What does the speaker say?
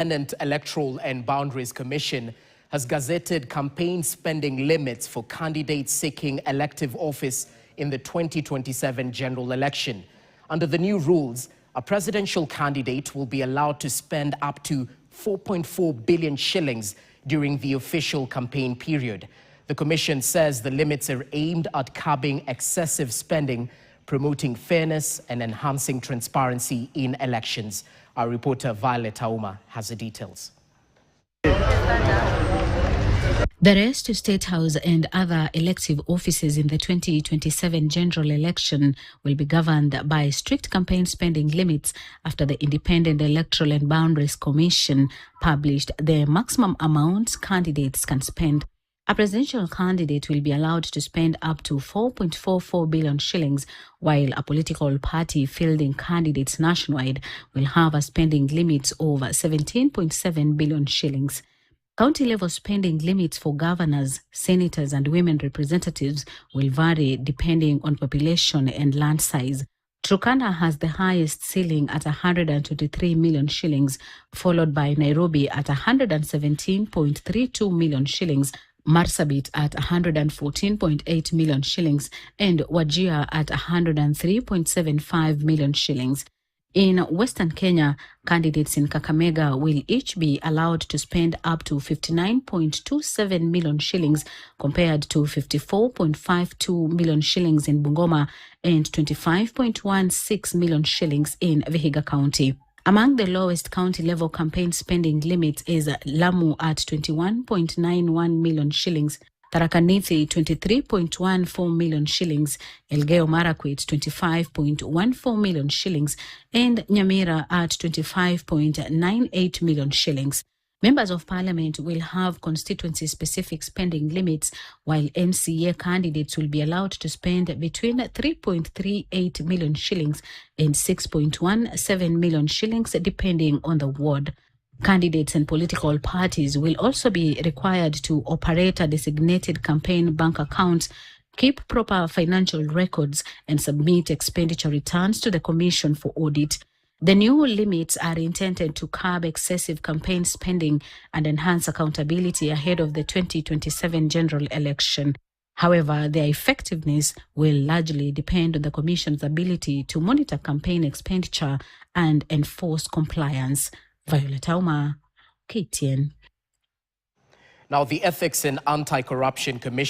Independent Electoral and Boundaries Commission has gazetted campaign spending limits for candidates seeking elective office in the 2027 general election. Under the new rules, a presidential candidate will be allowed to spend up to 4.4 billion shillings during the official campaign period. The commission says the limits are aimed at curbing excessive spending, promoting fairness and enhancing transparency in elections. Our reporter Violet Auma has the details. The race to State House and other elective offices in the 2027 general election will be governed by strict campaign spending limits after the Independent Electoral and Boundaries Commission published the maximum amount candidates can spend. A presidential candidate will be allowed to spend up to 4.44 billion shillings, while a political party fielding candidates nationwide will have a spending limit of 17.7 billion shillings. County-level spending limits for governors, senators and women representatives will vary depending on population and land size. Turkana has the highest ceiling at 123 million shillings, followed by Nairobi at 117.32 million shillings, Marsabit at 114.8 million shillings, and Wajir at 103.75 million shillings. In Western Kenya, candidates in Kakamega will each be allowed to spend up to 59.27 million shillings compared to 54.52 million shillings in Bungoma and 25.16 million shillings in Vihiga County. Among the lowest county-level campaign spending limits is Lamu at 21.91 million shillings, Tharaka Nithi 23.14 million shillings, Elgeyo Marakwet 25.14 million shillings, and Nyamira at 25.98 million shillings. Members of Parliament will have constituency-specific spending limits, while MCA candidates will be allowed to spend between 3.38 million shillings and 6.17 million shillings, depending on the ward. Candidates and political parties will also be required to operate a designated campaign bank account, keep proper financial records, and submit expenditure returns to the Commission for audit. The new limits are intended to curb excessive campaign spending and enhance accountability ahead of the 2027 general election. However, their effectiveness will largely depend on the Commission's ability to monitor campaign expenditure and enforce compliance. Violet Auma, KTN. Now, the Ethics and Anti-Corruption Commission